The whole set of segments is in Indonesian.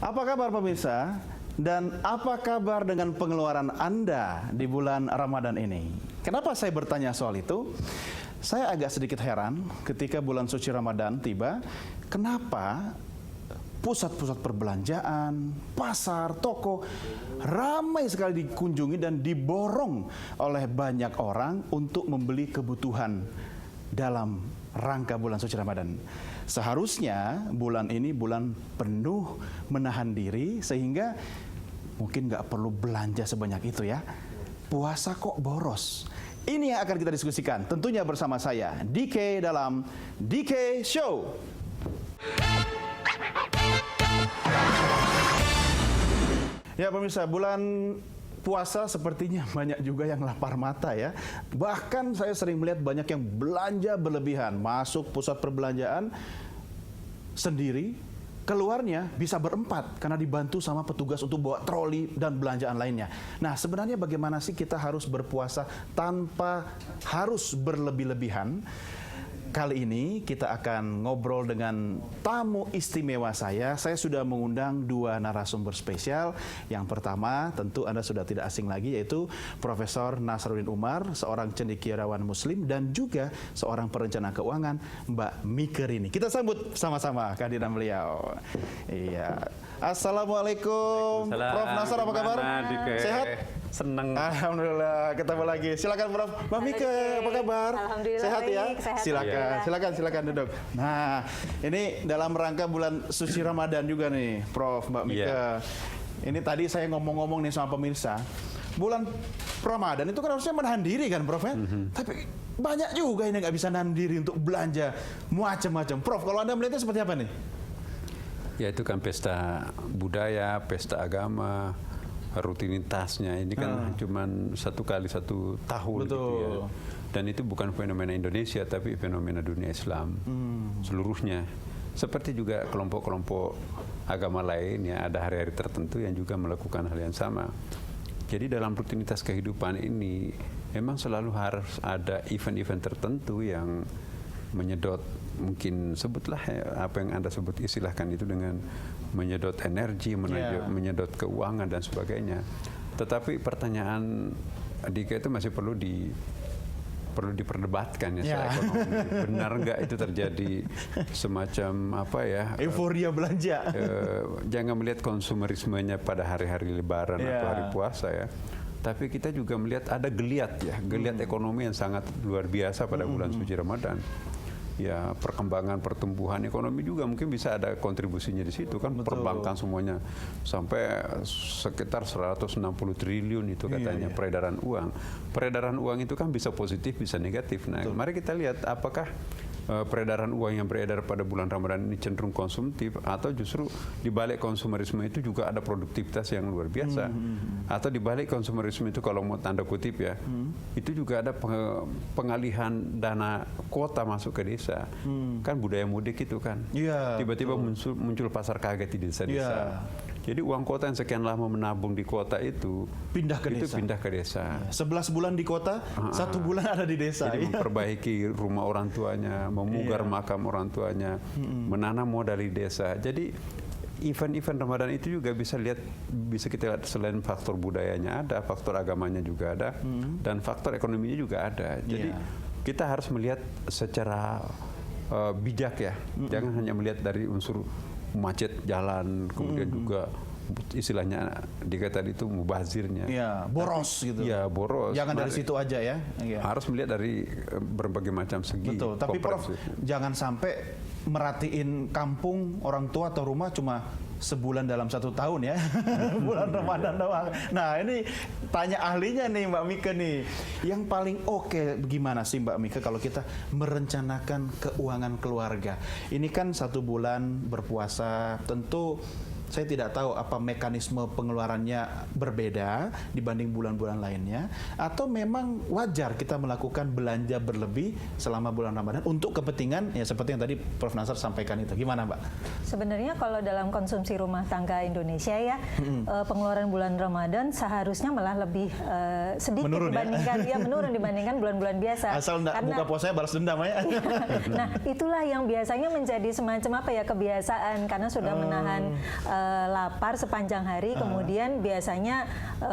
Apa kabar pemirsa? Dan apa kabar dengan pengeluaran Anda di bulan Ramadan ini? Kenapa saya bertanya soal itu? Saya agak sedikit heran ketika bulan suci Ramadan tiba, kenapa pusat-pusat perbelanjaan, pasar, toko ramai sekali dikunjungi dan diborong oleh banyak orang untuk membeli kebutuhan dalam rangka bulan suci Ramadan. Seharusnya bulan ini bulan penuh menahan diri sehingga mungkin nggak perlu belanja sebanyak itu ya. Puasa kok boros. Ini yang akan kita diskusikan tentunya bersama saya DK dalam DK Show. Ya pemirsa, bulan puasa sepertinya banyak juga yang lapar mata ya. Bahkan saya sering melihat banyak yang belanja berlebihan, masuk pusat perbelanjaan sendiri, keluarnya bisa berempat karena dibantu sama petugas untuk bawa troli dan belanjaan lainnya. Nah, sebenarnya bagaimana sih kita harus berpuasa tanpa harus berlebih-lebihan? Kali ini kita akan ngobrol dengan tamu istimewa saya. Saya sudah mengundang dua narasumber spesial. Yang pertama tentu Anda sudah tidak asing lagi, yaitu Profesor Nasaruddin Umar, seorang cendekiawan Muslim dan juga seorang perencana keuangan, Mbak Mike Rini. Kita sambut sama-sama kehadiran beliau. Iya. Assalamualaikum, Prof. Nasar, apa kabar? Sehat? Senang. Alhamdulillah, ketemu lagi. Silakan Prof. Mbak Mike, apa kabar? Alhamdulillah sehat baik, ya? sehat. Silakan duduk. Nah, ini dalam rangka bulan suci Ramadan juga nih, Prof. Mbak Mike. Yeah. Ini tadi saya ngomong-ngomong nih sama pemirsa. Bulan Ramadan itu kan harusnya menahan diri kan, Prof ya? Tapi banyak juga ini nggak bisa nahan diri untuk belanja macam-macam. Prof, kalau Anda melihatnya seperti apa nih? Ya itu kan pesta budaya, pesta agama, rutinitasnya ini kan cuman satu kali satu tahun. Betul. Gitu ya. Dan itu bukan fenomena Indonesia tapi fenomena dunia Islam seluruhnya. Seperti juga kelompok-kelompok agama lain ya, ada hari-hari tertentu yang juga melakukan hal yang sama. Jadi dalam rutinitas kehidupan ini memang selalu harus ada event-event tertentu yang menyedot, mungkin sebutlah ya, apa yang Anda sebut, istilahkan itu dengan menyedot energi, menyedot keuangan dan sebagainya. Tetapi pertanyaan Dika itu masih perlu diperdebatkan ya secara ekonomi. Benar nggak itu terjadi semacam apa ya? Euforia belanja. Jangan melihat konsumerismenya pada hari-hari Lebaran atau hari puasa ya. Tapi kita juga melihat ada geliat ya, geliat ekonomi yang sangat luar biasa pada bulan suci Ramadan. Ya, perkembangan pertumbuhan ekonomi juga mungkin bisa ada kontribusinya di situ kan. Betul. Perbankan semuanya sampai sekitar 160 triliun itu katanya peredaran uang. Peredaran uang itu kan bisa positif bisa negatif. Nah, mari kita lihat apakah peredaran uang yang beredar pada bulan Ramadan ini cenderung konsumtif atau justru di balik konsumerisme itu juga ada produktivitas yang luar biasa. Atau di balik konsumerisme itu kalau mau tanda kutip ya, itu juga ada pengalihan dana kuota masuk ke desa. Kan budaya mudik itu kan. Tiba-tiba muncul pasar kaget di desa-desa. Jadi uang kota yang sekian lama menabung di kota itu pindah ke desa. 11 bulan di kota, 1 bulan ada di desa. Jadi memperbaiki rumah orang tuanya, memugar makam orang tuanya, menanam modal di desa. Jadi event-event Ramadan itu juga bisa kita lihat selain faktor budayanya ada, faktor agamanya juga ada, dan faktor ekonominya juga ada. Jadi kita harus melihat secara bijak ya, jangan hanya melihat dari unsur macet jalan, kemudian juga istilahnya dikata itu mubazirnya. Iya, boros gitu. Iya, boros. Jangan dari situ aja ya. Harus melihat dari berbagai macam segi. Betul, tapi Prof, jangan sampai merhatiin kampung orang tua atau rumah cuma sebulan dalam 1 tahun ya. Bulan Ramadan doang. Nah, ini tanya ahlinya nih Mbak Mike nih. Yang paling oke gimana sih Mbak Mike kalau kita merencanakan keuangan keluarga? Ini kan 1 bulan berpuasa, tentu saya tidak tahu apa mekanisme pengeluarannya berbeda dibanding bulan-bulan lainnya, atau memang wajar kita melakukan belanja berlebih selama bulan Ramadan untuk kepentingan ya seperti yang tadi Prof. Nasar sampaikan itu. Gimana Mbak? Sebenarnya kalau dalam konsumsi rumah tangga Indonesia ya, pengeluaran bulan Ramadan seharusnya malah lebih sedikit menurun, dibandingkan menurun dibandingkan bulan-bulan biasa. Asal buka puasanya balas dendam ya. Nah, itulah yang biasanya menjadi semacam apa ya, kebiasaan karena sudah menahan lapar sepanjang hari, kemudian biasanya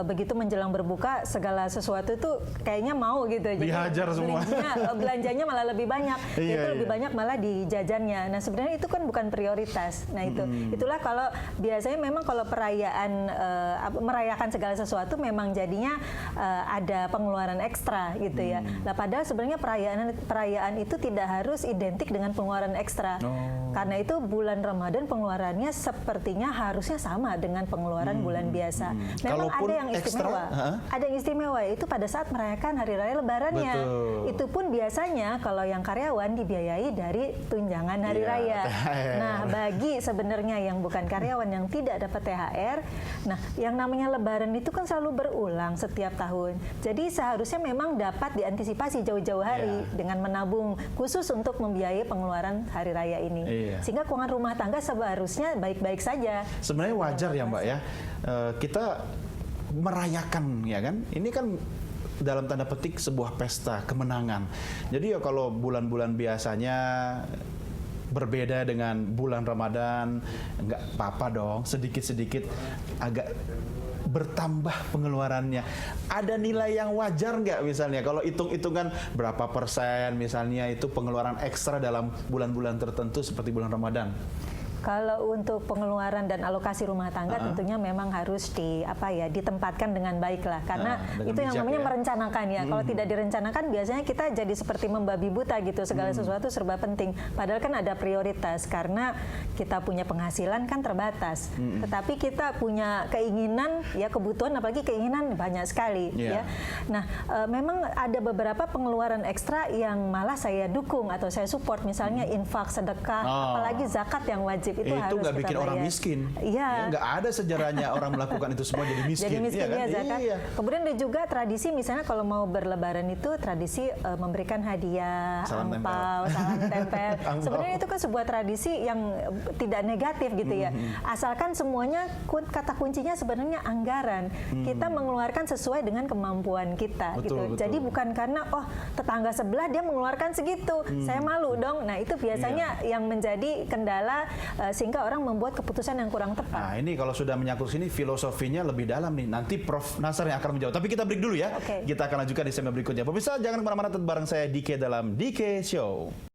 begitu menjelang berbuka segala sesuatu itu kayaknya mau gitu. Jadi dihajar semua. Belanjanya malah lebih banyak. Iya, Itu lebih iya. banyak malah di jajannya. Nah, sebenarnya itu kan bukan prioritas. Nah, itulah kalau biasanya memang kalau perayaan merayakan segala sesuatu memang jadinya ada pengeluaran ekstra gitu ya. Nah, padahal sebenarnya perayaan itu tidak harus identik dengan pengeluaran ekstra. Karena itu bulan Ramadan pengeluarannya sepertinya harusnya sama dengan pengeluaran bulan biasa. Memang Kalaupun ada yang istimewa. ekstra, Ada yang istimewa itu pada saat merayakan hari raya Lebarannya. Betul. Itu pun biasanya kalau yang karyawan dibiayai dari tunjangan hari Iya, raya. THR. Nah, bagi sebenarnya yang bukan karyawan yang tidak dapat THR, nah yang namanya Lebaran itu kan selalu berulang setiap tahun. Jadi seharusnya memang dapat diantisipasi jauh-jauh hari dengan menabung khusus untuk membiayai pengeluaran hari raya ini. Iya. Sehingga keuangan rumah tangga seharusnya baik-baik saja. Sebenarnya wajar ya Mbak ya, kita merayakan ya kan, ini kan dalam tanda petik sebuah pesta kemenangan. Jadi ya kalau bulan-bulan biasanya berbeda dengan bulan Ramadan, nggak apa-apa dong, sedikit-sedikit agak bertambah pengeluarannya. Ada nilai yang wajar nggak misalnya kalau hitung-hitungan berapa persen misalnya itu pengeluaran ekstra dalam bulan-bulan tertentu seperti bulan Ramadan? Kalau untuk pengeluaran dan alokasi rumah tangga tentunya memang harus ditempatkan dengan baik lah, karena dengan itu yang bijak namanya ya. merencanakan ya. Kalau tidak direncanakan biasanya kita jadi seperti membabi buta gitu, segala sesuatu serba penting. Padahal kan ada prioritas karena kita punya penghasilan kan terbatas. Tetapi kita punya keinginan ya, kebutuhan apalagi keinginan banyak sekali ya. Nah, memang ada beberapa pengeluaran ekstra yang malah saya dukung atau saya support, misalnya infak, sedekah, apalagi zakat yang wajib. Itu harus nggak bikin kita orang bayar. miskin. Iya. Ya, nggak ada sejarahnya orang melakukan itu semua jadi miskin. Jadi miskin iya kan? ya zakat. Iya. Kemudian ada juga tradisi misalnya kalau mau berlebaran itu tradisi memberikan hadiah, Salam angpau, salam tempel. Angpau. Sebenarnya itu kan sebuah tradisi yang tidak negatif gitu ya. Asalkan semuanya kata kuncinya sebenarnya anggaran. Kita mengeluarkan sesuai dengan kemampuan kita gitu. Betul. Jadi bukan karena tetangga sebelah dia mengeluarkan segitu, saya malu dong. Nah, itu biasanya yang menjadi kendala sehingga orang membuat keputusan yang kurang tepat. Nah, ini kalau sudah menyangkut sini filosofinya lebih dalam nih. Nanti Prof Nasar yang akan menjawab. Tapi kita break dulu ya. Oke. Kita akan lanjutkan di segmen berikutnya. Pemirsa, jangan kemana-mana, tetap bareng saya DK dalam DK Show.